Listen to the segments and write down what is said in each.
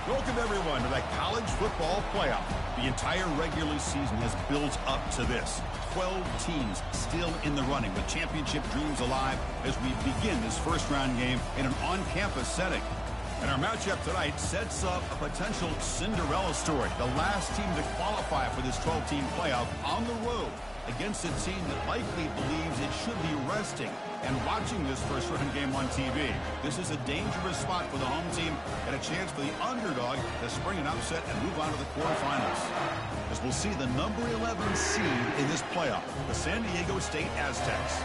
Welcome, everyone, to the college football playoff. The entire regular season has built up to this. 12 teams still in the running with championship dreams alive as we begin this first-round game in an on-campus setting. And our matchup tonight sets up a potential Cinderella story. The last team to qualify for this 12-team playoff on the road against a team that likely believes it should be resting and watching this first-round game on TV. This is a dangerous spot for the home team and a chance for the underdog to spring an upset and move on to the quarterfinals. As we'll see the number 11 seed in this playoff, the San Diego State Aztecs,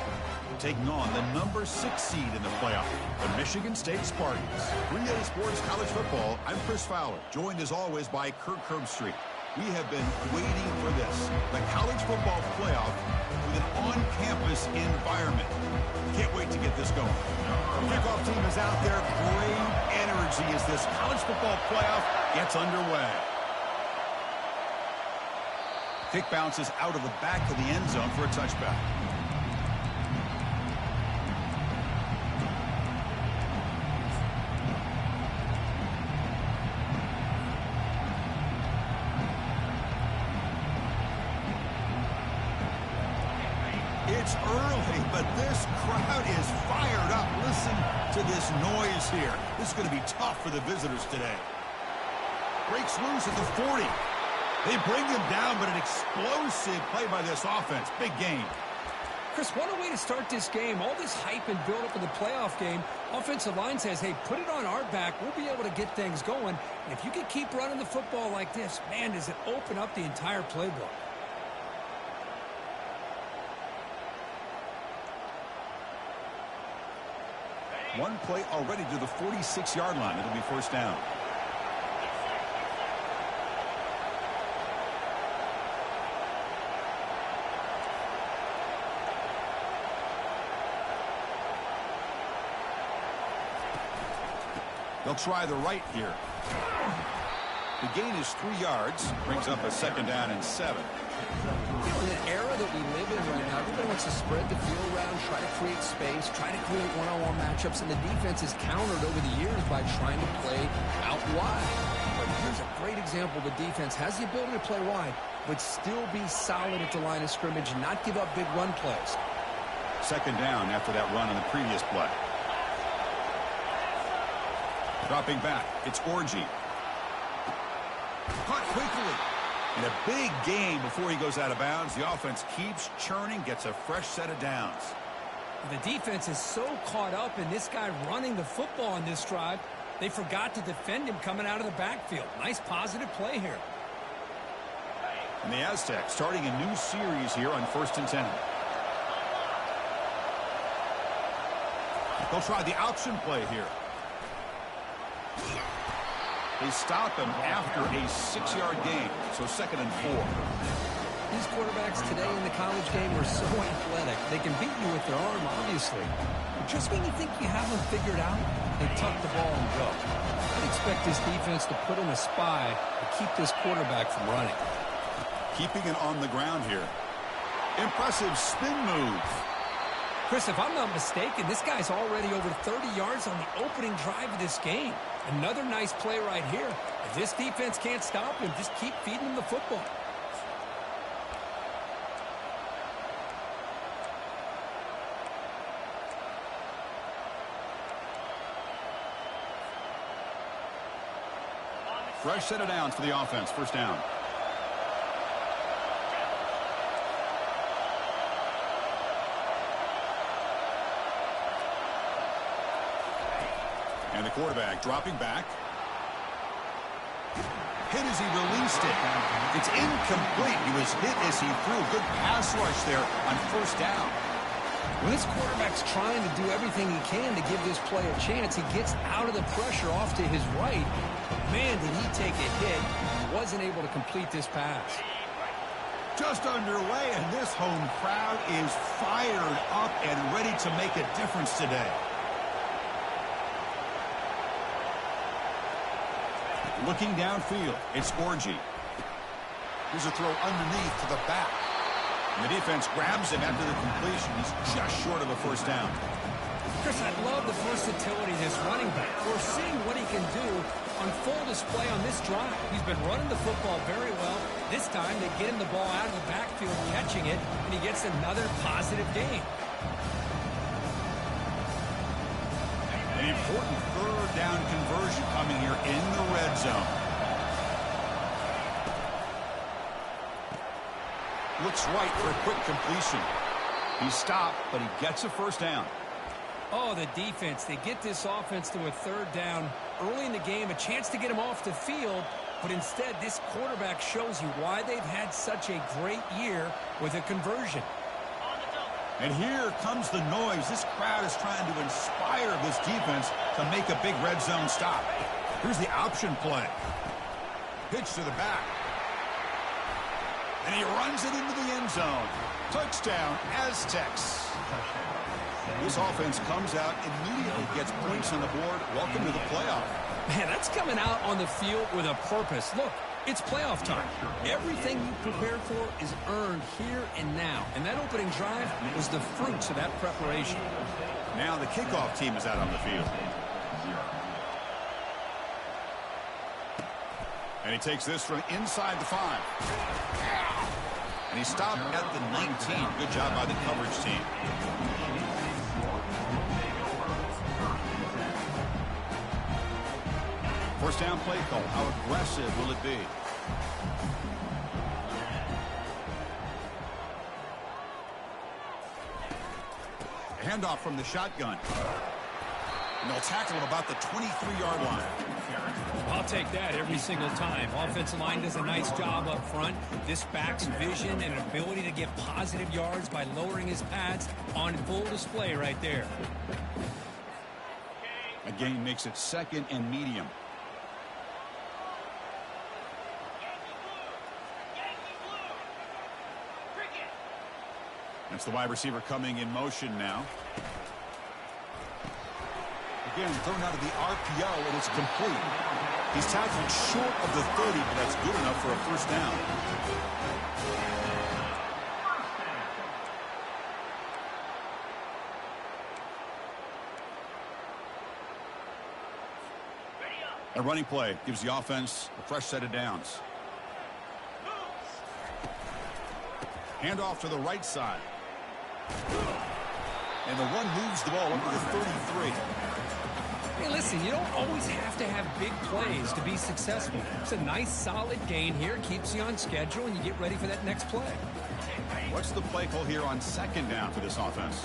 taking on the number 6 seed in the playoff, the Michigan State Spartans. 3A Sports College Football, I'm Chris Fowler, joined as always by Kirk Herbstreit. We have been waiting for this, the college football playoff with an on-campus environment. Can't wait to get this going. The kickoff team is out there. Great energy as this college football playoff gets underway. Kick bounces out of the back of the end zone for a touchback. It's early, but this crowd is fired up. Listen to this noise here. This is going to be tough for the visitors today. Breaks loose at the 40. They bring him down, but an explosive play by this offense. Big game. Chris, what a way to start this game. All this hype and build-up in the playoff game. Offensive line says, hey, put it on our back. We'll be able to get things going. And if you can keep running the football like this, man, does it open up the entire playbook. One play already to the 46-yard line. It'll be first down. They'll try the right here. The gain is 3 yards. Brings up a second down and 7. In an era that we live in right now, everybody wants to spread the field around, try to create space, try to create one-on-one matchups, and the defense is countered over the years by trying to play out wide. But here's a great example. The defense has the ability to play wide, but still be solid at the line of scrimmage and not give up big run plays. Second down after that run on the previous play. Dropping back, it's Orji. Caught quickly. In a big game before he goes out of bounds, the offense keeps churning, gets a fresh set of downs. The defense is so caught up in this guy running the football on this drive, they forgot to defend him coming out of the backfield. Nice positive play here. And the Aztecs starting a new series here on 1st and 10. They'll try the option play here. They stop him after a 6-yard gain, so 2nd and 4. These quarterbacks today in the college game are so athletic. They can beat you with their arm, obviously. But just when you think you have them figured out, they tuck the ball and go. I'd expect this defense to put in a spy to keep this quarterback from running. Keeping it on the ground here. Impressive spin move. Chris, if I'm not mistaken, this guy's already over 30 yards on the opening drive of this game. Another nice play right here. If this defense can't stop him, just keep feeding him the football. Fresh set of downs for the offense. First down. And the quarterback dropping back. Hit as he released it. It's incomplete. He was hit as he threw. Good pass rush there on first down. When this quarterback's trying to do everything he can to give this play a chance, he gets out of the pressure off to his right. But man, did he take a hit. He wasn't able to complete this pass. Just underway, and this home crowd is fired up and ready to make a difference today. Looking downfield, it's Orji. Here's a throw underneath to the back. And the defense grabs him after the completion. He's just short of a first down. Chris, I love the versatility of this running back. We're seeing what he can do on full display on this drive. He's been running the football very well. This time they get him the ball out of the backfield, catching it, and he gets another positive gain. An important third down conversion coming here in the red zone. Looks right for a quick completion. He stopped, but he gets a first down. Oh, the defense. They get this offense to a third down early in the game, a chance to get him off the field, but instead this quarterback shows you why they've had such a great year with a conversion. And here comes the noise. This crowd is trying to inspire this defense to make a big red zone stop. Here's the option play. Pitch to the back. And he runs it into the end zone. Touchdown, Aztecs. This offense comes out, immediately gets points on the board. Welcome to the playoff. Man, that's coming out on the field with a purpose. Look, it's playoff time. Everything you prepared for is earned here and now. And that opening drive was the fruits of that preparation. Now the kickoff team is out on the field. And he takes this from inside the 5. And he stopped at the 19. Good job by the coverage team. First down play call. How aggressive will it be? A handoff from the shotgun. And they'll tackle him about the 23-yard line. I'll take that every single time. Offensive line does a nice job up front. This back's vision and ability to get positive yards by lowering his pads on full display right there. A gain makes it second and medium. That's the wide receiver coming in motion now. Again, thrown out of the RPO, and it's complete. He's tackled short of the 30, but that's good enough for a first down. A running play gives the offense a fresh set of downs. Handoff to the right side. And the one moves the ball up to the 33. Hey, listen, you don't always have to have big plays to be successful. It's a nice, solid gain here. Keeps you on schedule, and you get ready for that next play. What's the play call here on second down for this offense?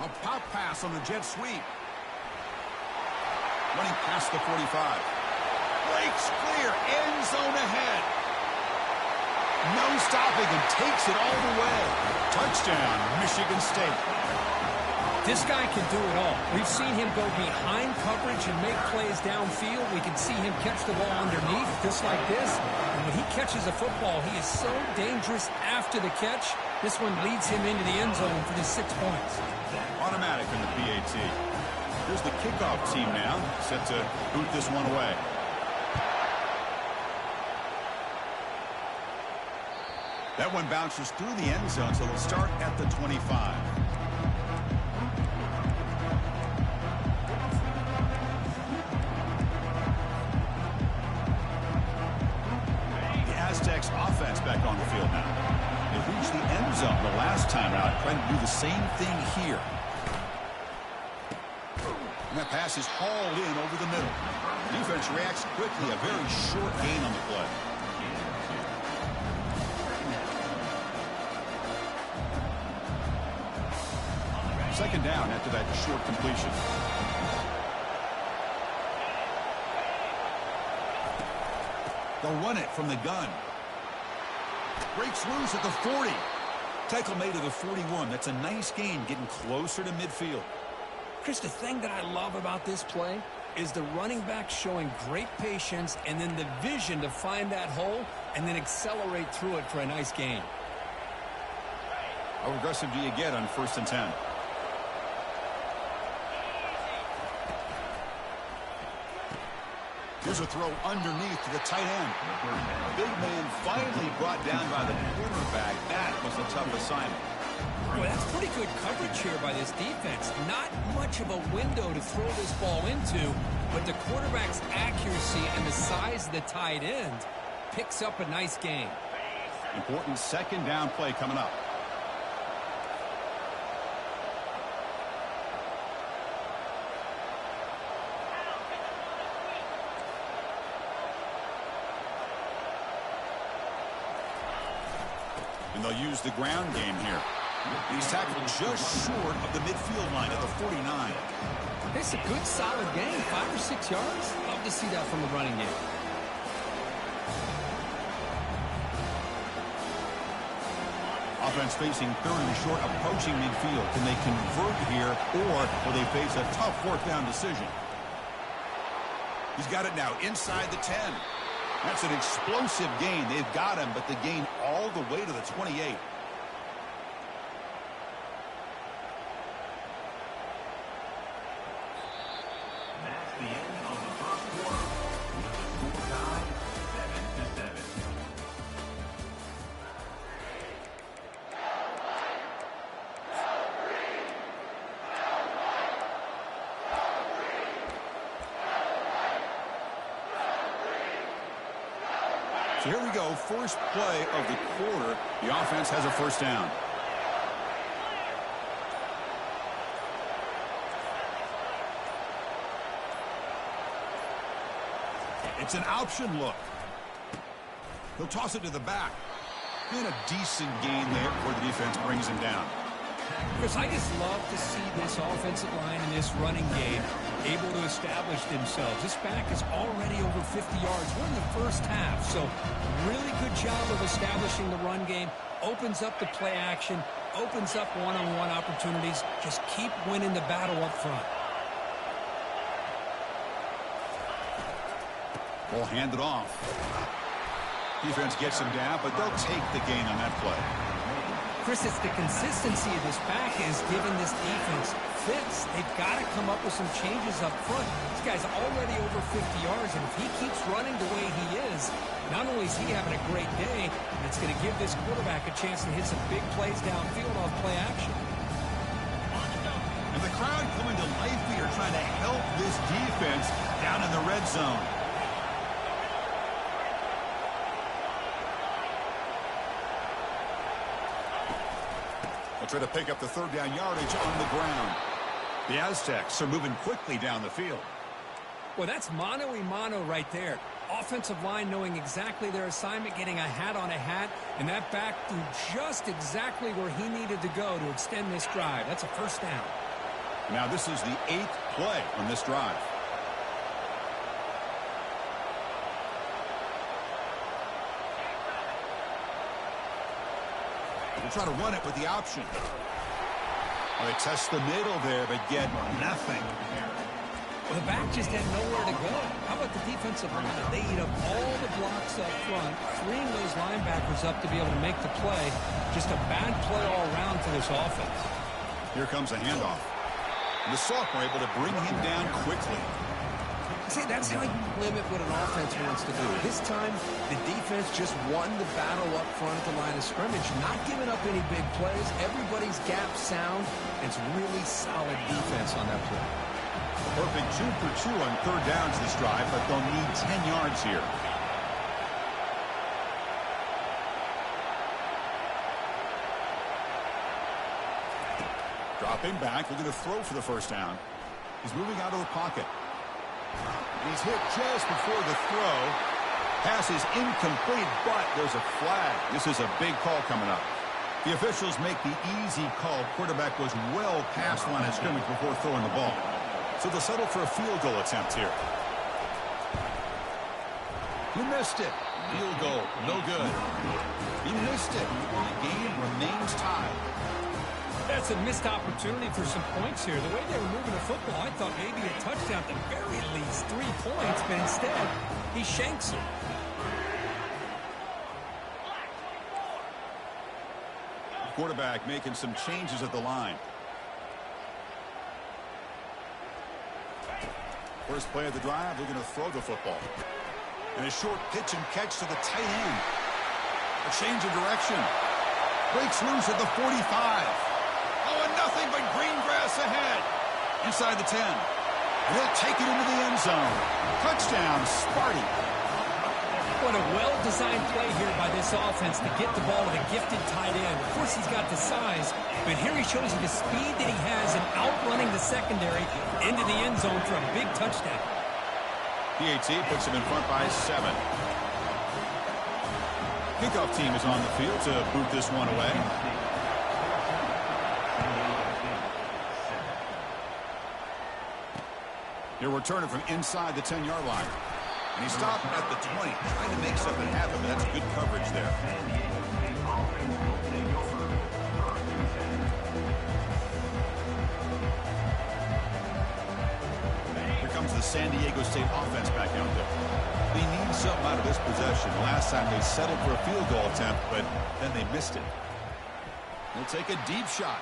A pop pass on the jet sweep. Running past the 45. Breaks clear. End zone ahead. No stopping and takes it all the way. Touchdown, Michigan State. This guy can do it all. We've seen him go behind coverage and make plays downfield. We can see him catch the ball underneath, just like this. And when he catches a football, he is so dangerous after the catch. This one leads him into the end zone for the 6 points. Automatic in the PAT. Here's the kickoff team now, set to boot this one away. That one bounces through the end zone, so they'll start at the 25. The Aztecs offense back on the field now. They reached the end zone the last time out, trying to do the same thing here. And that pass is hauled in over the middle. Defense reacts quickly, a very short gain on the play. Second down after that short completion. They'll run it from the gun. Breaks loose at the 40. Tackle made at the 41. That's a nice gain, getting closer to midfield. Chris, the thing that I love about this play is the running back showing great patience and then the vision to find that hole and then accelerate through it for a nice gain. How aggressive do you get on 1st and 10? Here's a throw underneath to the tight end. Big man finally brought down by the cornerback. That was a tough assignment. Well, that's pretty good coverage here by this defense. Not much of a window to throw this ball into, but the quarterback's accuracy and the size of the tight end picks up a nice gain. Important second down play coming up. And they'll use the ground game here. He's tackled just short of the midfield line at the 49. It's a good, solid gain. 5 or 6 yards. Love to see that from the running game. Offense facing third and short, approaching midfield. Can they convert here, or will they face a tough fourth down decision? He's got it now inside the 10. That's an explosive gain. They've got him, but the gain all the way to the 28. That's the end of the first quarter. Score tied 7-7. So here we go, first play of the quarter. The offense has a first down. It's an option look. He'll toss it to the back. And a decent gain there before the defense brings him down. Chris, I just love to see this offensive line and this running game able to establish themselves. This back is already over 50 yards. We're in the first half, so really good job of establishing the run game. Opens up the play action, opens up one-on-one opportunities. Just keep winning the battle up front. Ball handed off. Defense gets him down, but they'll take the gain on that play. Chris, it's the consistency of this back is giving this defense fits. They've got to come up with some changes up front. This guy's already over 50 yards, and if he keeps running the way he is, not only is he having a great day, it's going to give this quarterback a chance to hit some big plays downfield off play action. And the crowd coming to life here, trying to help this defense down in the red zone. Try to pick up the third down yardage on the ground. The Aztecs are moving quickly down the field. Well, that's mano-a-mano right there. Offensive line knowing exactly their assignment, getting a hat on a hat, and that back threw just exactly where he needed to go to extend this drive. That's a first down. Now this is the 8th play on this drive. Try to run it with the option. Well, they test the middle there, but get nothing. Well, the back just had nowhere to go. How about the defensive line? They eat up all the blocks up front, freeing those linebackers up to be able to make the play. Just a bad play all around for this offense. Here comes a handoff. And the sophomore able to bring him down quickly. See, that's how you limit what an offense wants to do. This time, the defense just won the battle up front at the line of scrimmage, not giving up any big plays. Everybody's gap sound. It's really solid defense on that play. Perfect 2 for 2 on third downs this drive, but they'll need 10 yards here. Dropping back, looking to throw for the first down. He's moving out of the pocket. He's hit just before the throw. Pass is incomplete, but there's a flag. This is a big call coming up. The officials make the easy call. Quarterback was well past the line of scrimmage before throwing the ball. So they'll settle for a field goal attempt here. He missed it. Field goal, no good. He missed it. The game remains tied. That's a missed opportunity for some points here. The way they were moving the football, I thought maybe a touchdown at the very least, 3 points, but instead, he shanks it. Quarterback making some changes at the line. First play of the drive, they're going to throw the football. And a short pitch and catch to the tight end. A change of direction. Breaks loose at the 45. Oh, and nothing but green grass ahead. Inside the 10. And he'll take it into the end zone. Touchdown, Sparty. What a well-designed play here by this offense to get the ball to the gifted tight end. Of course, he's got the size, but here he shows you the speed that he has in outrunning the secondary into the end zone for a big touchdown. PAT puts him in front by 7. Kickoff team is on the field to boot this one away. He'll return it from inside the 10-yard line. And he stopped at the 20, trying to make something happen, but that's good coverage there. Here comes the San Diego State offense back out there. They need something out of this possession. Last time they settled for a field goal attempt, but then they missed it. They'll take a deep shot.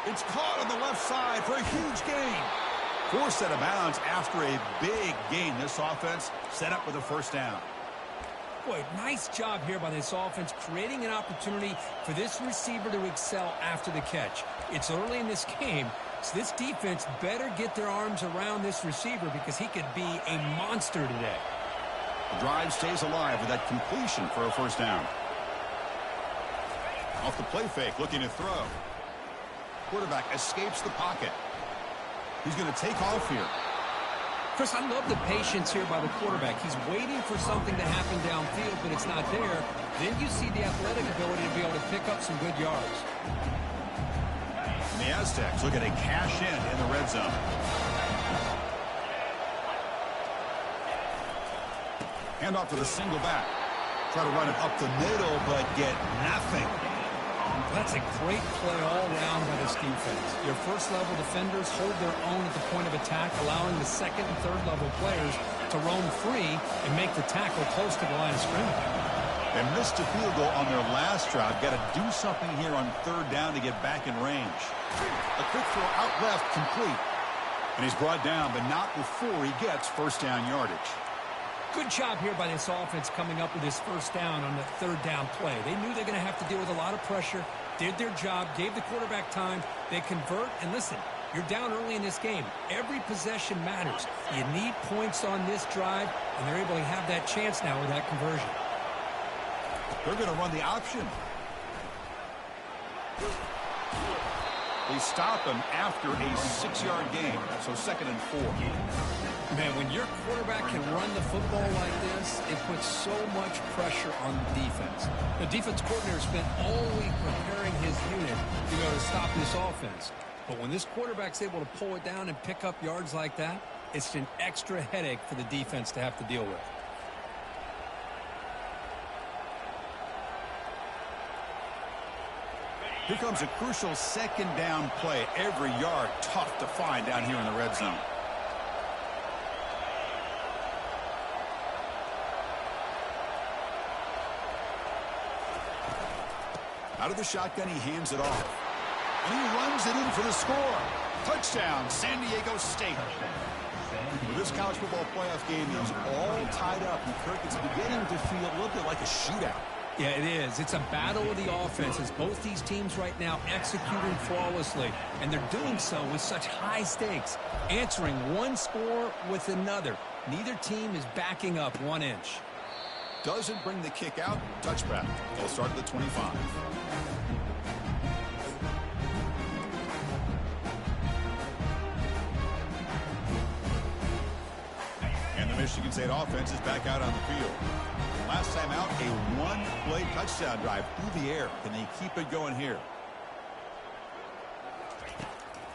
It's caught on the left side for a huge gain. Forced out of bounds after a big gain. This offense set up with a first down. Boy, nice job here by this offense, creating an opportunity for this receiver to excel after the catch. It's early in this game, so this defense better get their arms around this receiver because he could be a monster today. The drive stays alive with that completion for a first down. Off the play fake, looking to throw. Quarterback escapes the pocket. He's going to take off here. Chris, I love the patience here by the quarterback. He's waiting for something to happen downfield, but it's not there. Then you see the athletic ability to be able to pick up some good yards. And the Aztecs look at a cash in the red zone. Hand off to the single back. Try to run it up the middle, but get nothing. That's a great play all around by this defense. Your first-level defenders hold their own at the point of attack, allowing the second and third-level players to roam free and make the tackle close to the line of scrimmage. They missed a field goal on their last drive. Got to do something here on third down to get back in range. A quick throw out left, complete. And he's brought down, but not before he gets first down yardage. Good job here by this offense coming up with his first down on the third down play. They knew they're going to have to deal with a lot of pressure, did their job, gave the quarterback time. They convert, and listen, you're down early in this game. Every possession matters. You need points on this drive, and they're able to have that chance now with that conversion. They're going to run the option. They stop him after a 6-yard gain, so 2nd and 4. Man, when your quarterback can run the football like this, it puts so much pressure on the defense. The defense coordinator spent all week preparing his unit to stop this offense. But when this quarterback's able to pull it down and pick up yards like that, it's an extra headache for the defense to have to deal with. Here comes a crucial second down play. Every yard tough to find down here in the red zone. Out of the shotgun, he hands it off. And he runs it in for the score. Touchdown, San Diego State. With this college football playoff game is all tied up, and Kirk, it's beginning to feel a little bit like a shootout. Yeah, it is. It's a battle of the offenses. Both these teams right now executing flawlessly, and they're doing so with such high stakes, answering one score with another. Neither team is backing up 1 inch. Doesn't bring the kick out. Touchback. They'll start at the 25. And the Michigan State offense is back out on the field. Last time out, a one-play touchdown drive through the air. Can they keep it going here?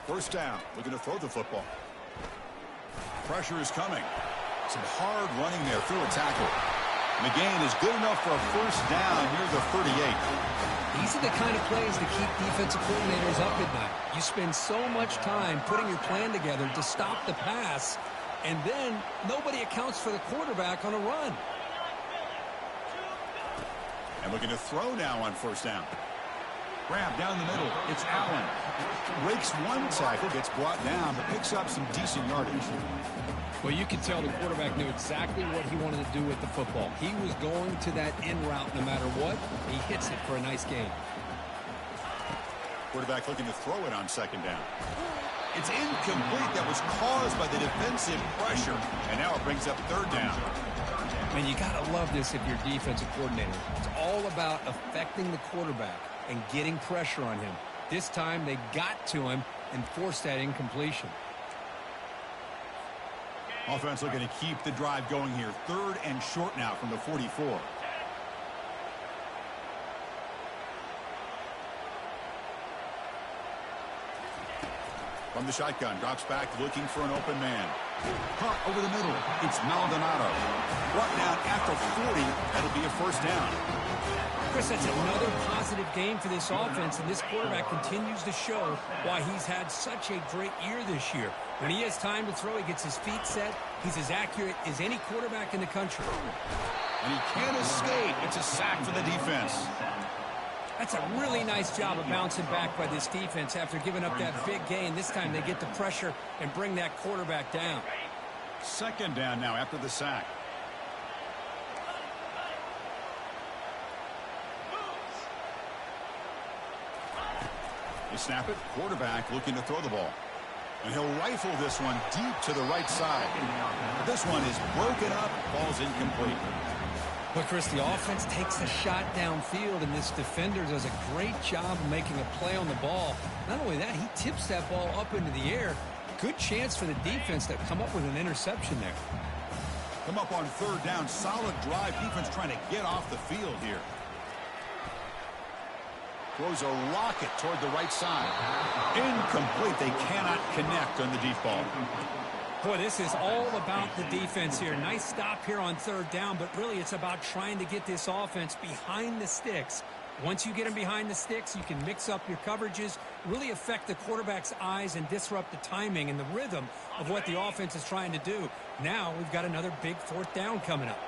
First down. Looking to throw the football. Pressure is coming. Some hard running there through a tackle. McGain is good enough for a first down near the 38. These are the kind of plays that keep defensive coordinators up at night. You spend so much time putting your plan together to stop the pass, and then nobody accounts for the quarterback on a run. And looking to throw now on first down. Grab down the middle. It's Allen. Breaks one tackle, gets brought down, but picks up some decent yardage. Well, you can tell the quarterback knew exactly what he wanted to do with the football. He was going to that in route no matter what. He hits it for a nice gain. Quarterback looking to throw it on second down. It's incomplete. That was caused by the defensive pressure. And now it brings up third down. Man, you got to love this if you're defensive coordinator. It's all about affecting the quarterback and getting pressure on him. This time they got to him and forced that incompletion. Offense looking to keep the drive going here. Third and short now from the 44. From the shotgun, drops back looking for an open man. Punt over the middle. It's Maldonado. Brought down at the 40. That'll be a first down. Chris, that's another positive game for this offense, and this quarterback continues to show why he's had such a great year this year. When he has time to throw, he gets his feet set. He's as accurate as any quarterback in the country. And he can't escape. It's a sack for the defense. That's a really nice job of bouncing back by this defense after giving up that big gain. This time they get the pressure and bring that quarterback down. Second down now after the sack. They snap it. Quarterback looking to throw the ball. And he'll rifle this one deep to the right side. This one is broken up. Ball's incomplete. But, Chris, the offense takes the shot downfield, and this defender does a great job of making a play on the ball. Not only that, he tips that ball up into the air. Good chance for the defense to come up with an interception there. Come up on third down. Solid drive. Defense trying to get off the field here. Throws a rocket toward the right side. Incomplete. They cannot connect on the deep ball. Boy, this is all about the defense here. Nice stop here on third down, but really it's about trying to get this offense behind the sticks. Once you get them behind the sticks, you can mix up your coverages, really affect the quarterback's eyes and disrupt the timing and the rhythm of what the offense is trying to do. Now we've got another big fourth down coming up.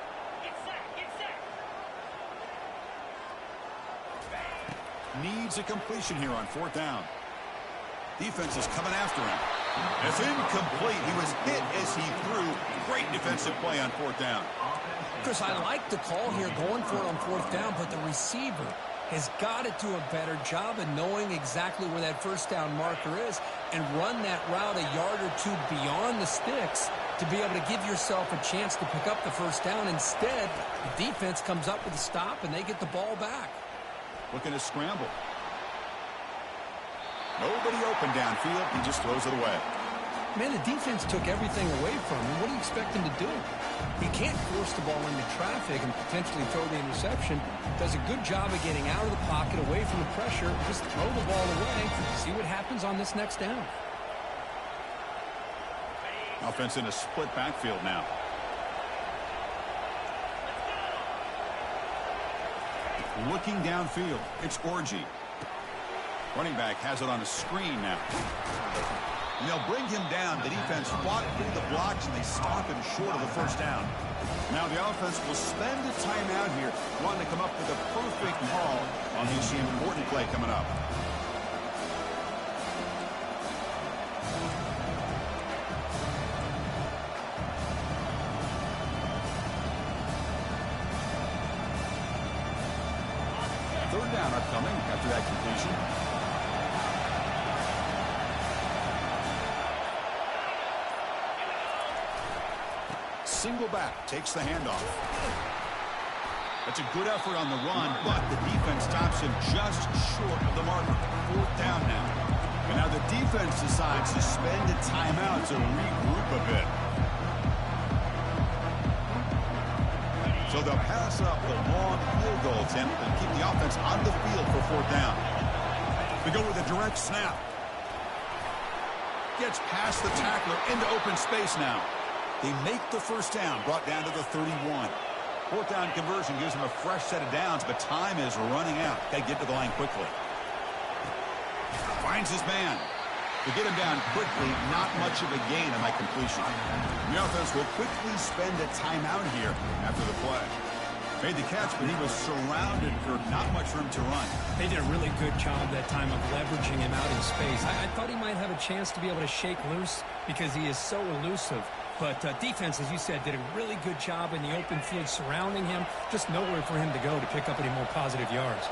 Needs a completion here on fourth down. Defense is coming after him. It's incomplete. He was hit as he threw. Great defensive play on fourth down. Chris, I like the call here going for it on fourth down, but the receiver has got to do a better job of knowing exactly where that first down marker is and run that route a yard or two beyond the sticks to be able to give yourself a chance to pick up the first down. Instead, the defense comes up with a stop and they get the ball back. Looking to scramble. Nobody open downfield. He just throws it away. Man, the defense took everything away from him. What do you expect him to do? He can't force the ball into traffic and potentially throw the interception. Does a good job of getting out of the pocket, away from the pressure, just throw the ball away, see what happens on this next down. Offense in a split backfield now. Looking downfield, it's Orgy. Running back has it on a screen now. And they'll bring him down. The defense fought through the blocks, and they stop him short of the first down. Now the offense will spend a timeout here, wanting to come up with a perfect call on this important play coming up. Third down upcoming after that completion. Single back, takes the handoff. That's a good effort on the run, but the defense stops him just short of the marker. Fourth down now. And now the defense decides to spend a timeout to regroup a bit. So they'll pass up the long field goal attempt and keep the offense on the field for fourth down. They go with a direct snap. Gets past the tackler into open space now. They make the first down, brought down to the 31. Fourth down conversion gives them a fresh set of downs, but time is running out. Got to get to the line quickly. Finds his man. To get him down quickly, not much of a gain on that completion. The offense will quickly spend a timeout here after the play. Made the catch, but he was surrounded, Kirk. Not much room to run. They did a really good job that time of leveraging him out in space. I thought he might have a chance to be able to shake loose because he is so elusive. But defense, as you said, did a really good job in the open field surrounding him. Just nowhere for him to go to pick up any more positive yards.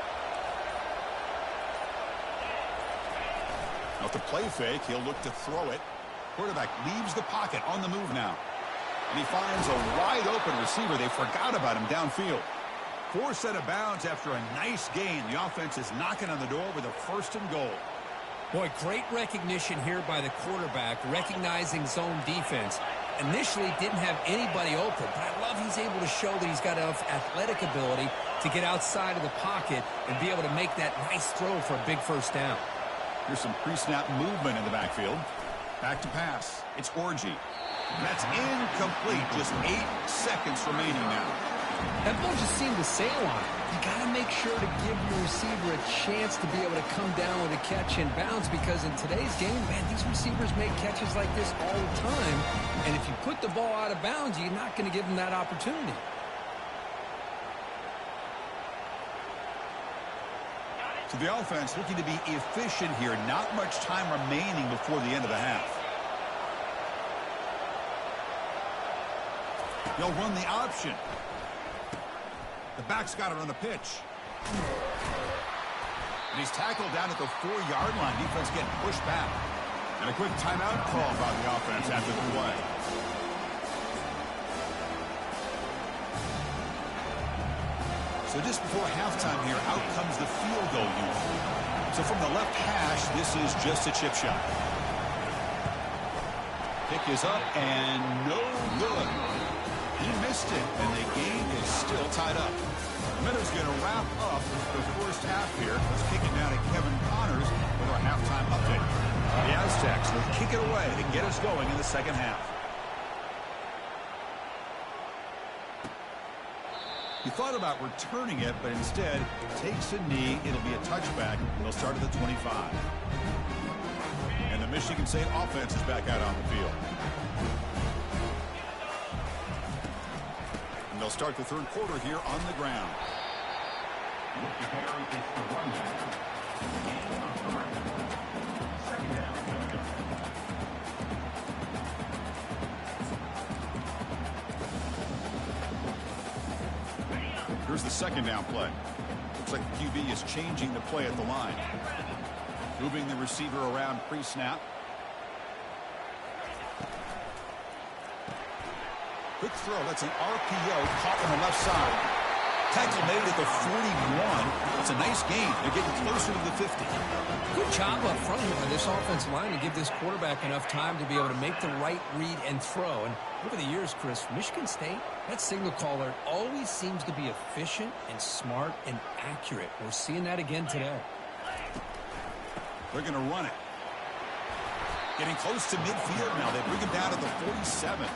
Now, with the play fake, he'll look to throw it. Quarterback leaves the pocket on the move now. And he finds a wide-open receiver. They forgot about him downfield. Forced out of bounds after a nice gain. The offense is knocking on the door with a 1st and goal. Boy, great recognition here by the quarterback, recognizing zone defense. Initially didn't have anybody open, but I love he's able to show that he's got enough athletic ability to get outside of the pocket and be able to make that nice throw for a big 1st down. Here's some pre-snap movement in the backfield. Back to pass. It's Orgy. That's incomplete. Just 8 seconds remaining now. That ball just seemed to sail on it. You got to make sure to give your receiver a chance to be able to come down with a catch and bounce, because in today's game, man, these receivers make catches like this all the time. And if you put the ball out of bounds, you're not going to give them that opportunity. So the offense looking to be efficient here. Not much time remaining before the end of the half. They'll run the option. The back's got it on the pitch. And he's tackled down at the 4-yard line. Defense getting pushed back. And a quick timeout call by the offense after the play. So just before halftime here, out comes the field goal unit. So from the left hash, this is just a chip shot. Pick is up and no good. He missed it, and the game is still tied up. The Meadows going to wrap up the first half here. Let's kick it down to Kevin Connors with our halftime update. The Aztecs will kick it away to get us going in the second half. He thought about returning it, but instead takes a knee. It'll be a touchback. They'll start at the 25. And the Michigan State offense is back out on the field. They'll start the 3rd quarter here on the ground. Here's the 2nd down play. Looks like the QB is changing the play at the line. Moving the receiver around pre-snap. Quick throw. That's an RPO caught on the left side. Tackle made at the 41. It's a nice gain. They're getting closer to the 50. Good job up front here by this offensive line to give this quarterback enough time to be able to make the right read and throw. And over the years, Chris, Michigan State, that signal caller always seems to be efficient and smart and accurate. We're seeing that again today. They're going to run it. Getting close to midfield now. They bring him down to the 47.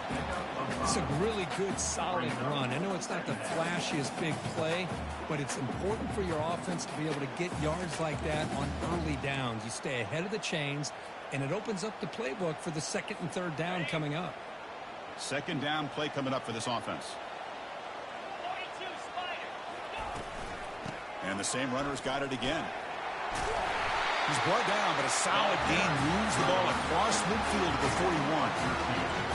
It's a really good, solid run. I know it's not the flashiest big play, but it's important for your offense to be able to get yards like that on early downs. You stay ahead of the chains, and it opens up the playbook for the 2nd and 3rd down coming up. 2nd down play coming up for this offense. And the same runner's got it again. He's brought down, but a solid gain moves the ball across midfield to the 41.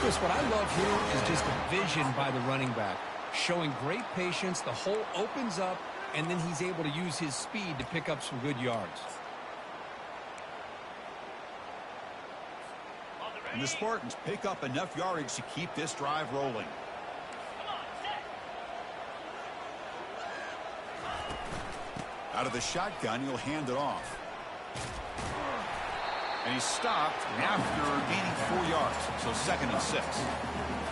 Chris, what I love here is just the vision by the running back. Showing great patience, the hole opens up, and then he's able to use his speed to pick up some good yards. And the Spartans pick up enough yardage to keep this drive rolling. Out of the shotgun, he'll hand it off. And he's stopped after gaining 4 yards, so 2nd and 6.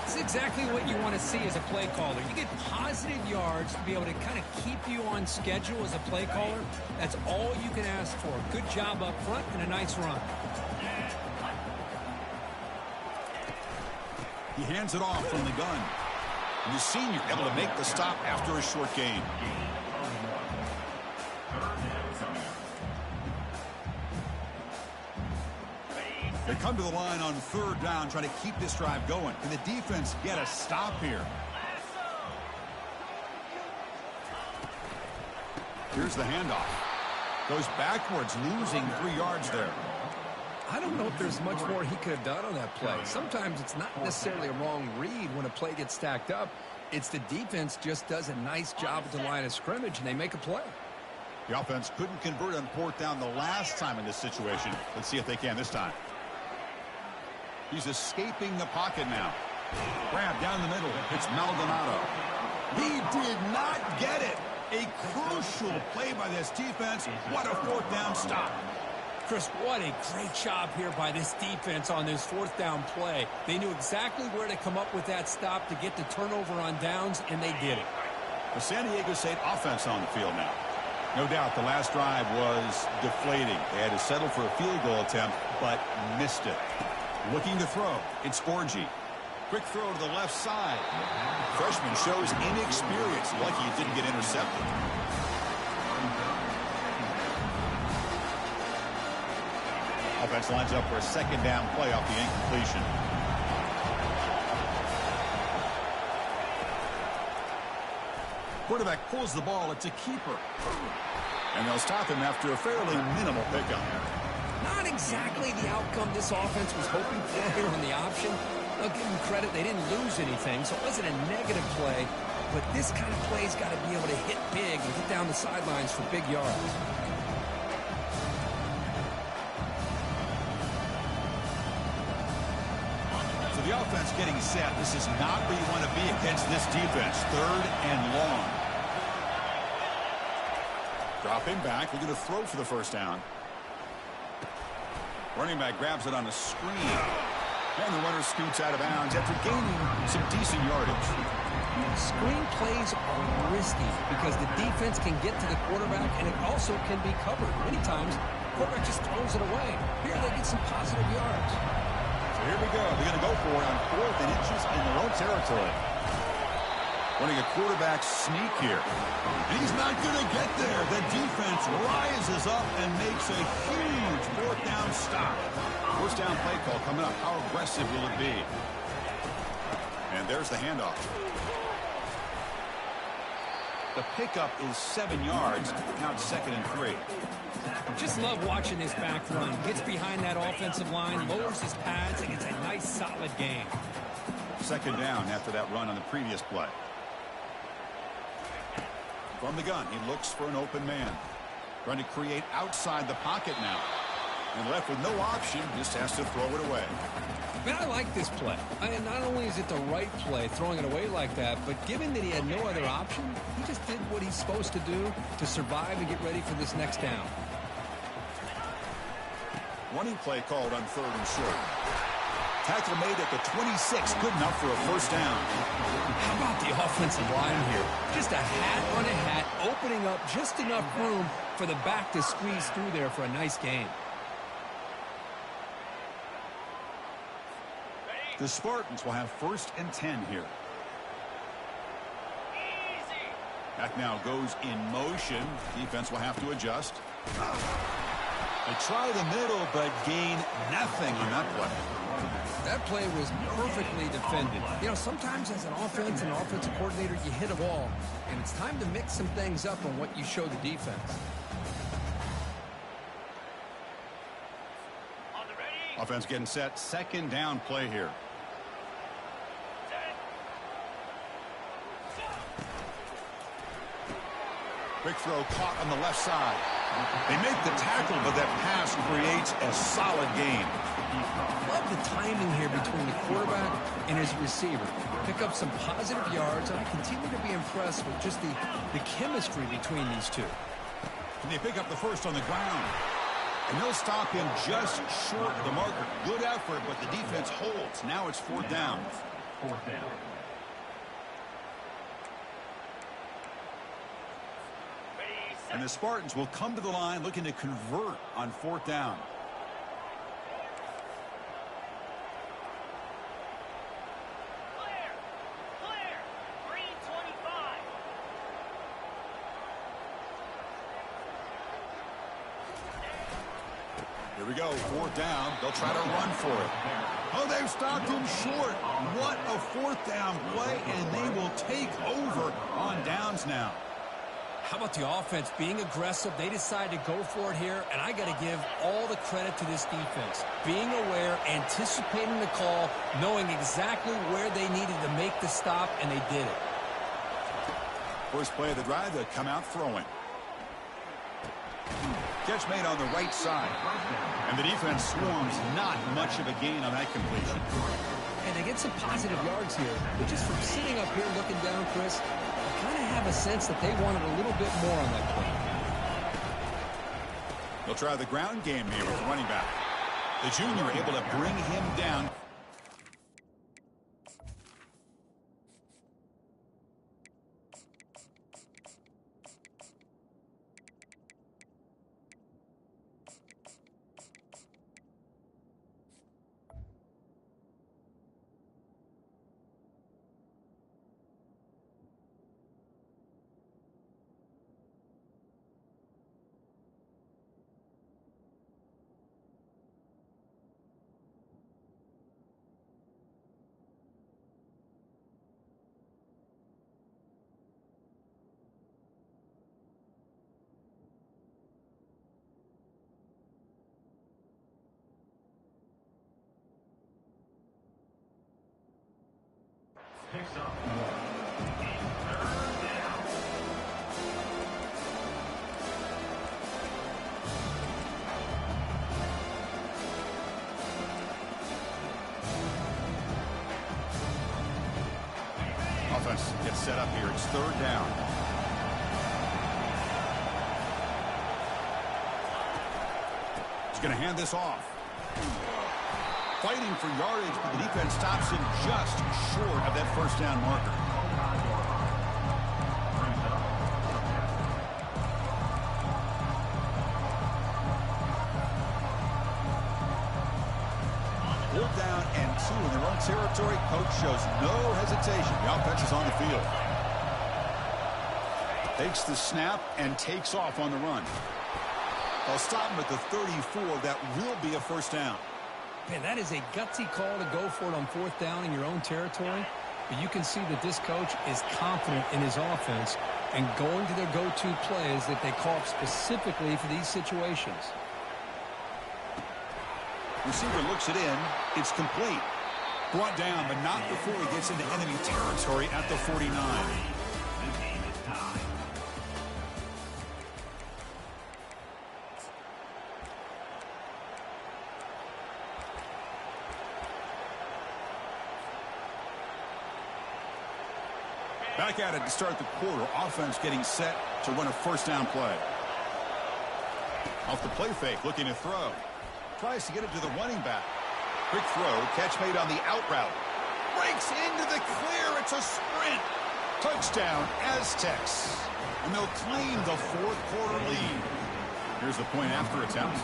It's exactly what you want to see as a play caller. You get positive yards to be able to kind of keep you on schedule as a play caller. That's all you can ask for. Good job up front and a nice run. He hands it off from the gun. And the senior able to make the stop after a short gain. They come to the line on 3rd down, trying to keep this drive going. Can the defense get a stop here? Here's the handoff. Goes backwards, losing 3 yards there. I don't know if there's much more he could have done on that play. Sometimes it's not necessarily a wrong read when a play gets stacked up. It's the defense just does a nice job at the line of scrimmage, and they make a play. The offense couldn't convert on 4th down the last time in this situation. Let's see if they can this time. He's escaping the pocket now. Grab down the middle. It's Maldonado. He did not get it. A crucial play by this defense. What a 4th down stop. Chris, what a great job here by this defense on this 4th down play. They knew exactly where to come up with that stop to get the turnover on downs, and they did it. The San Diego State offense on the field now. No doubt the last drive was deflating. They had to settle for a field goal attempt, but missed it. Looking to throw. It's Orgy. Quick throw to the left side. Freshman shows inexperience. Lucky he didn't get intercepted. Offense lines up for a 2nd down play off the incompletion. Quarterback pulls the ball. It's a keeper. And they'll stop him after a fairly minimal pickup. Not exactly the outcome this offense was hoping for here on the option. I'll give them credit. They didn't lose anything, so it wasn't a negative play. But this kind of play's got to be able to hit big and get down the sidelines for big yards. So the offense getting set. This is not where you want to be against this defense. 3rd and long. Dropping back. We're going to throw for the 1st down. Running back grabs it on a screen. And the runner scoots out of bounds after gaining some decent yardage. Screen plays are risky because the defense can get to the quarterback, and it also can be covered. Many times, the quarterback just throws it away. Here they get some positive yards. So here we go. They're going to go for it on 4th and inches in their own territory. Running a quarterback sneak here. And he's not going to get there. The defense rises up and makes a huge 4th down stop. 1st down play call coming up. How aggressive will it be? And there's the handoff. The pickup is 7 yards. Now it's 2nd and 3. Just love watching this back run. Gets behind that offensive line, lowers his pads, and gets a nice solid gain. 2nd down after that run on the previous play. From the gun, he looks for an open man. Trying to create outside the pocket now. And left with no option, just has to throw it away. Man, I like this play. And not only is it the right play, throwing it away like that, but given that he had no other option, he just did what he's supposed to do to survive and get ready for this next down. Running play called on 3rd and short. Tackle made at the 26, good enough for a 1st down. How about the offensive line here? Just a hat on a hat, opening up just enough room for the back to squeeze through there for a nice gain. The Spartans will have 1st and 10 here. Back now goes in motion. Defense will have to adjust. They try the middle, but gain nothing on that play. That play was perfectly defended. You know, sometimes as an offense and offensive coordinator, you hit a wall, and it's time to mix some things up on what you show the defense. Offense getting set. 2nd down play here. Quick throw caught on the left side. They make the tackle, but that pass creates a solid gain. Love the timing here between the quarterback and his receiver. Pick up some positive yards, and I continue to be impressed with just the chemistry between these two. And they pick up the 1st on the ground. And they'll stop him just short of the marker. Good effort, but the defense holds. Now it's 4th down. 4th down. And the Spartans will come to the line looking to convert on 4th down. Clear. Green 25. Here we go. 4th down. They'll try to run for it. Oh, they've stopped him short. What a 4th down play, and they will take over on downs now. How about the offense being aggressive? They decide to go for it here, and I got to give all the credit to this defense. Being aware, anticipating the call, knowing exactly where they needed to make the stop, and they did it. First play of the drive, they'll come out throwing. Catch made on the right side. And the defense swarms, not much of a gain on that completion. And they get some positive yards here, but just from sitting up here looking down, Chris, I kind of have a sense that they wanted a little bit more on that play. They'll try the ground game here with the running back. The junior able to bring him down. Picks up 1. Third down. Offense gets set up here. It's third down. He's going to hand this off. Fighting for yardage, but the defense stops him just short of that first down marker. Fourth down and 2 in their own territory. Coach shows no hesitation. The offense is on the field. Takes the snap and takes off on the run. They'll stop him at the 34. That will be a first down. Man, that is a gutsy call to go for it on fourth down in your own territory. But you can see that this coach is confident in his offense and going to their go-to plays that they call up specifically for these situations. Receiver looks it in. It's complete. Brought down, but not before he gets into enemy territory at the 49. The game is tied. Back at it to start the quarter. Offense getting set to run a first down play. Off the play fake, looking to throw. Tries to get it to the running back. Quick throw, catch made on the out route. Breaks into the clear. It's a sprint. Touchdown, Aztecs. And they'll claim the fourth quarter lead. Here's the point after attempt.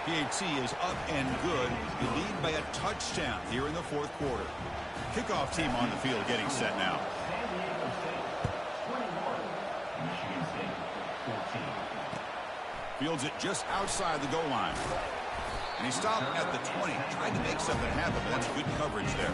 PAT is up and good. You lead by a touchdown here in the fourth quarter. Kickoff team on the field getting set now. Fields it just outside the goal line. And he stopped at the 20. Tried to make something happen, but that's good coverage there.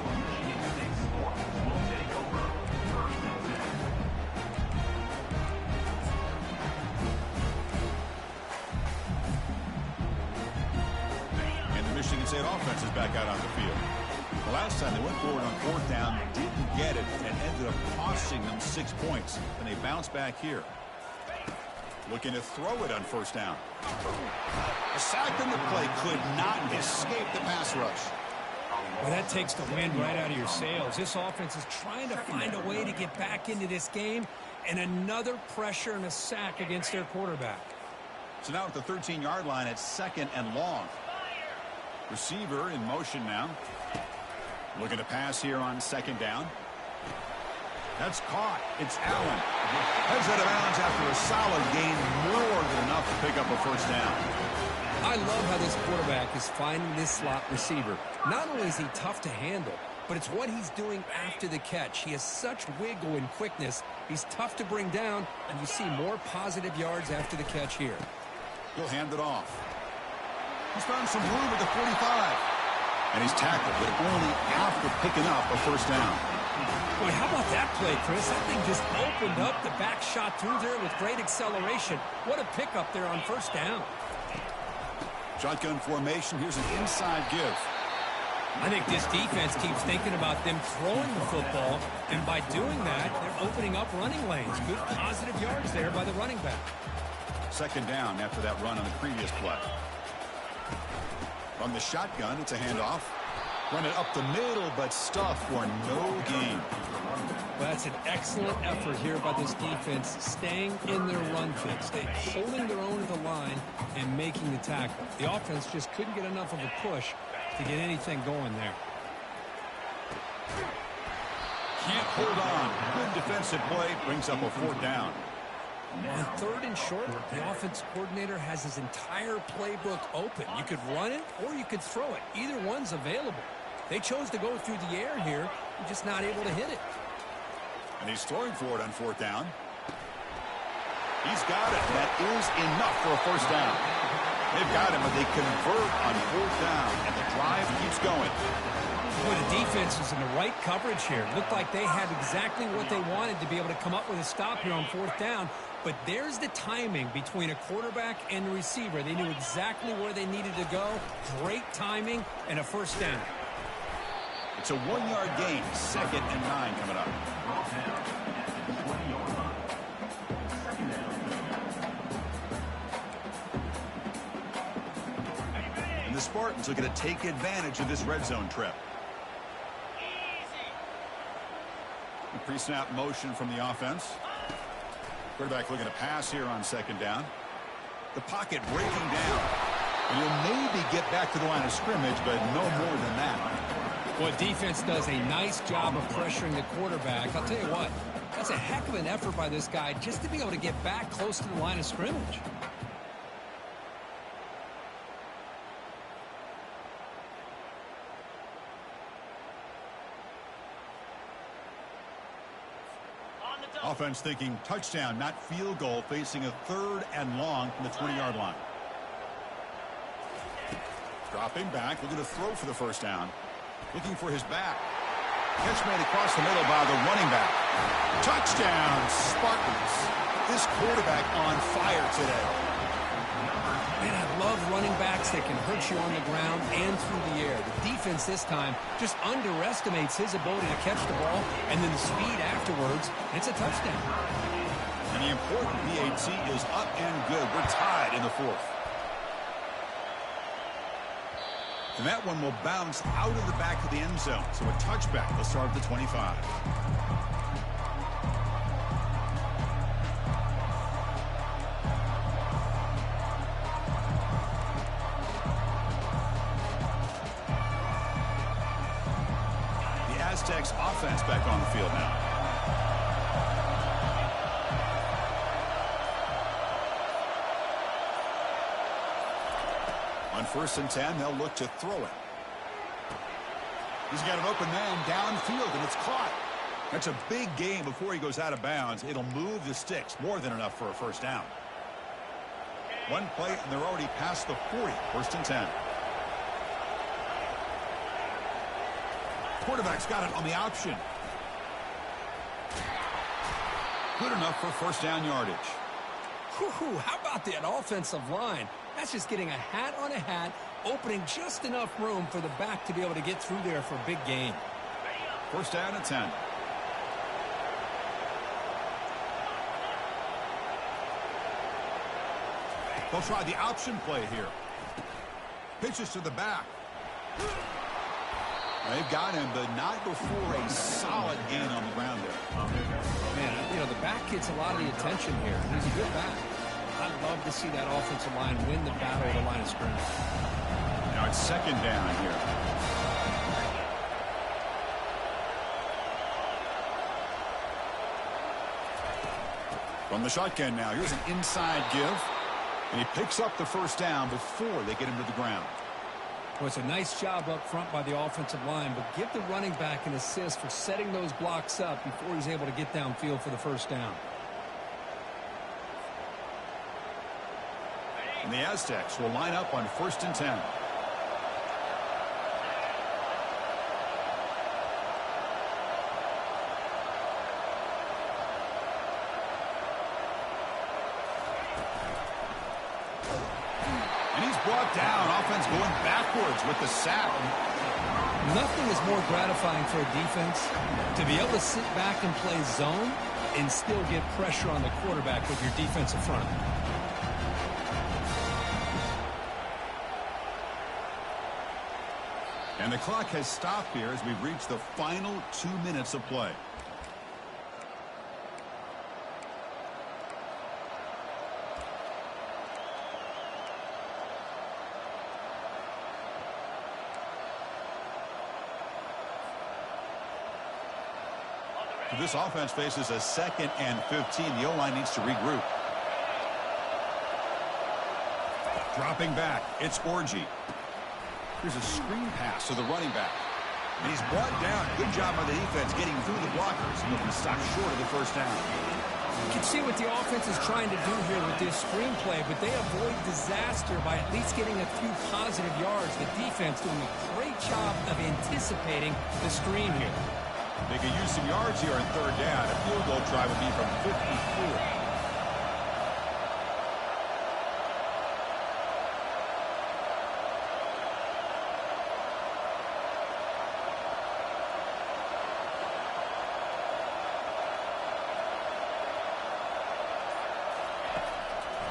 And the Michigan State offense is back out on the field. The last time they went forward on fourth down, didn't get it, and ended up costing them 6 points. And they bounce back here. Looking to throw it on first down. A sack in the play could not escape the pass rush. Well, that takes the wind right out of your sails. This offense is trying to find a way to get back into this game, and another pressure and a sack against their quarterback. So now at the 13-yard line, it's second and long. Receiver in motion now. Looking to pass here on second down. That's caught. It's Allen. Heads out of bounds after a solid gain, more than enough to pick up a first down. I love how this quarterback is finding this slot receiver. Not only is he tough to handle, but it's what he's doing after the catch. He has such wiggle and quickness. He's tough to bring down, and you see more positive yards after the catch here. He'll hand it off. He's found some room at the 45. And he's tackled, but only after picking up a first down. Boy, how about that play, Chris? That thing just opened up. The back shot through there with great acceleration. What a pickup there on first down. Shotgun formation. Here's an inside give. I think this defense keeps thinking about them throwing the football, and by doing that, they're opening up running lanes. Good positive yards there by the running back. Second down after that run on the previous play. From the shotgun, it's a handoff. Run it up the middle, but stuff for no gain. Well, that's an excellent effort here by this defense, staying in their run fix, holding their own at the line and making the tackle. The offense just couldn't get enough of a push to get anything going there. Can't hold on. Good defensive play brings up a fourth down. On third and short, the offense coordinator has his entire playbook open. You could run it or you could throw it. Either one's available. They chose to go through the air here. They're just not able to hit it. And he's throwing for it on fourth down. He's got it. That is enough for a first down. They've got him, but they convert on fourth down, and the drive keeps going. Boy, the defense is in the right coverage here. Looked like they had exactly what they wanted to be able to come up with a stop here on fourth down. But there's the timing between a quarterback and the receiver. They knew exactly where they needed to go. Great timing and a first down. It's a 1-yard gain. 2nd and 9 coming up. And the Spartans are going to take advantage of this red zone trip. Pre-snap motion from the offense. Quarterback looking to pass here on second down. The pocket breaking down. And you'll maybe get back to the line of scrimmage, but no more than that. Well, defense does a nice job of pressuring the quarterback. I'll tell you what, that's a heck of an effort by this guy just to be able to get back close to the line of scrimmage. Offense thinking touchdown, not field goal, facing a 3rd and long from the 20-yard line. Dropping back, looking to throw for the first down. Looking for his back. Catch made across the middle by the running back. Touchdown, Spartans. This quarterback on fire today. Man, I love running backs that can hurt you on the ground and through the air. The defense this time just underestimates his ability to catch the ball and then the speed afterwards. It's a touchdown. And the important PAT is up and good. We're tied in the 4th. And that one will bounce out of the back of the end zone. So a touchback will start at the 25. Aztecs offense back on the field now. On 1st and 10, they'll look to throw it. He's got an open man downfield, and it's caught. That's a big gain before he goes out of bounds. It'll move the sticks, more than enough for a first down. One play, and they're already past the 40. 1st and 10. Quarterback's got it on the option. Good enough for first down yardage. Whew, how about that offensive line? That's just getting a hat on a hat, opening just enough room for the back to be able to get through there for a big gain. First down at 10. They'll try the option play here. Pitches to the back. They've got him, but not before a solid gain on the ground there. Man, you know, the back gets a lot of the attention here. He's a good back. I'd love to see that offensive line win the battle at the line of scrimmage. Now it's second down here. From the shotgun now, here's an inside give. And he picks up the first down before they get him to the ground. Well, it's a nice job up front by the offensive line, but give the running back an assist for setting those blocks up before he's able to get downfield for the first down. And the Aztecs will line up on 1st and 10. And he's brought down. Offense going backwards with the sack. Nothing is more gratifying for a defense to be able to sit back and play zone and still get pressure on the quarterback with your defensive front. And the clock has stopped here as we've reached the final 2 minutes of play. This offense faces a 2nd and 15. The O-line needs to regroup. Dropping back, it's Orji. Here's a screen pass to the running back. And he's brought down. Good job by the defense getting through the blockers. And looking to stop short of the first down. You can see what the offense is trying to do here with this screenplay, but they avoid disaster by at least getting a few positive yards. The defense doing a great job of anticipating the screen here. They could use some yards here on 3rd down. A field goal try would be from 54.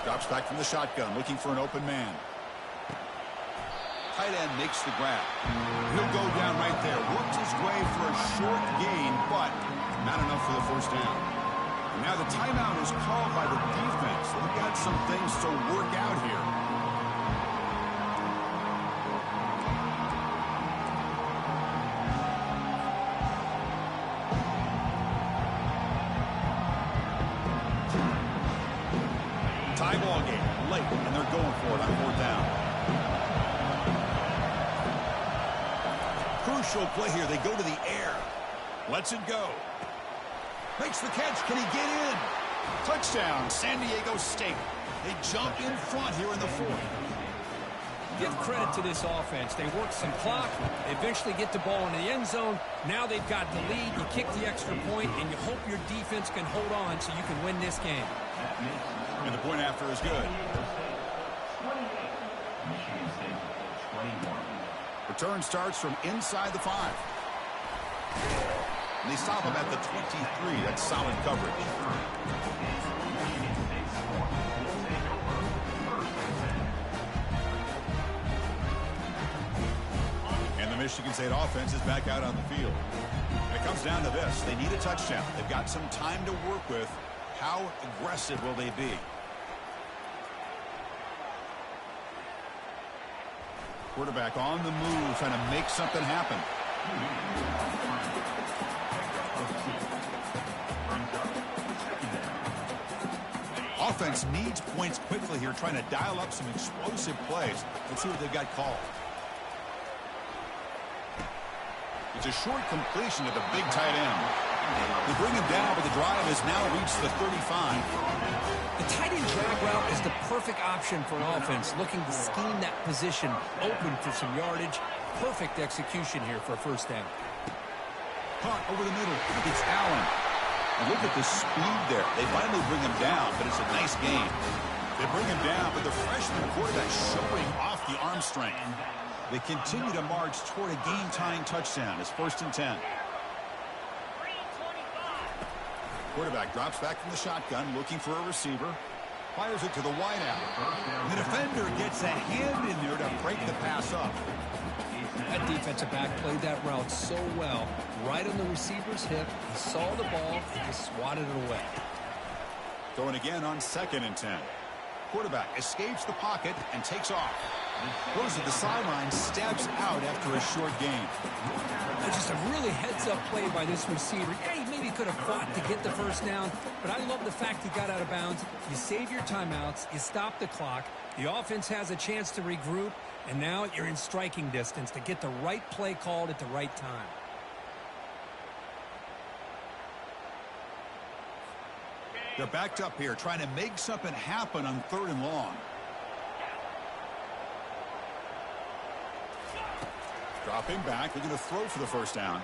Drops back from the shotgun, looking for an open man. Tight end makes the grab. He'll go down right there. Works his way for a short gain, but not enough for the first down. And now the timeout is called by the defense. They've got some things to work out here. Tie ball game late, and they're going for it on 4th down. Crucial play here. They go to the air. Lets it go. Makes the catch. Can he get in? Touchdown, San Diego State. They jump in front here in the 4th. Give credit to this offense. They work some clock. They eventually get the ball into the end zone. Now they've got the lead. You kick the extra point, and you hope your defense can hold on so you can win this game. And the point after is good. Return starts from inside the 5. And they stop him at the 23. That's solid coverage. And the Michigan State offense is back out on the field. And it comes down to this. They need a touchdown. They've got some time to work with. How aggressive will they be? Quarterback on the move, trying to make something happen. Offense needs points quickly here, trying to dial up some explosive plays. Let's see what they've got called. It's a short completion to the big tight end. They bring him down, but the drive has now reached the 35. The tight end drag route is the perfect option for an offense looking to scheme that position open for some yardage. Perfect execution here for a first down. Caught over the middle. It's Allen. And look at the speed there. They finally bring him down, but it's a nice game. They bring him down, but the freshman quarterback showing off the arm strength. They continue to march toward a game-tying touchdown. It's 1st and 10. Quarterback drops back from the shotgun, looking for a receiver. Fires it to the wideout. The defender gets a hand in there to break the pass up. That defensive back played that route so well. Right on the receiver's hip. He saw the ball and just swatted it away. Going again on 2nd and 10. Quarterback escapes the pocket and takes off. Goes to the sideline, steps out after a short gain. Just a really heads-up play by this receiver. Yeah, he maybe could have fought to get the first down, but I love the fact he got out of bounds. You save your timeouts, you stop the clock, the offense has a chance to regroup, and now you're in striking distance to get the right play called at the right time. They're backed up here, trying to make something happen on 3rd and long. Dropping back, they're going to throw for the first down.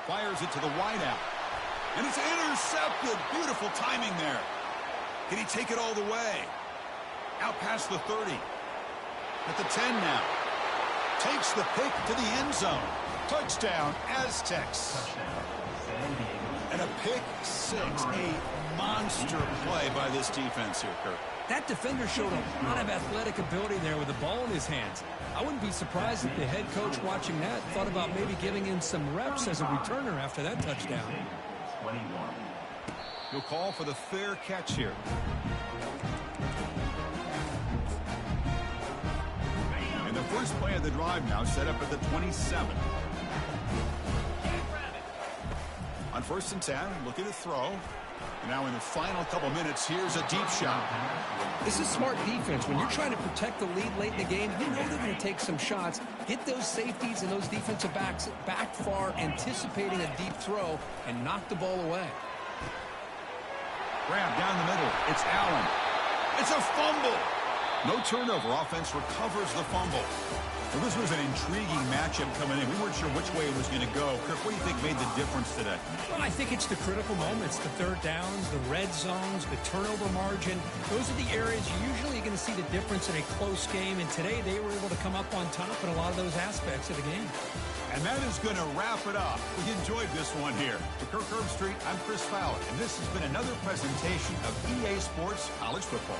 Fires it to the wideout. And it's intercepted. Beautiful timing there. Can he take it all the way? Out past the 30. At the 10 now. Takes the pick to the end zone. Touchdown, Aztecs. And a pick six. A monster play by this defense here, Kirk. That defender showed a lot of athletic ability there with the ball in his hands. I wouldn't be surprised if the head coach watching that thought about maybe giving him some reps as a returner after that touchdown. He'll call for the fair catch here. And the first play of the drive now set up at the 27. On 1st and 10, looking to throw. And now in the final couple minutes, here's a deep shot. This is smart defense. When you're trying to protect the lead late in the game, you know they're going to take some shots, get those safeties and those defensive backs back far, anticipating a deep throw, and knock the ball away. Grab down the middle. It's Allen. It's a fumble. No turnover. Offense recovers the fumble. Well, this was an intriguing matchup coming in. We weren't sure which way it was going to go. Kirk, what do you think made the difference today? Well, I think it's the critical moments, the third downs, the red zones, the turnover margin. Those are the areas you're usually going to see the difference in a close game. And today they were able to come up on top in a lot of those aspects of the game. And that is going to wrap it up. We enjoyed this one here. For Kirk Herbstreit, I'm Chris Fowler, and this has been another presentation of EA Sports College Football.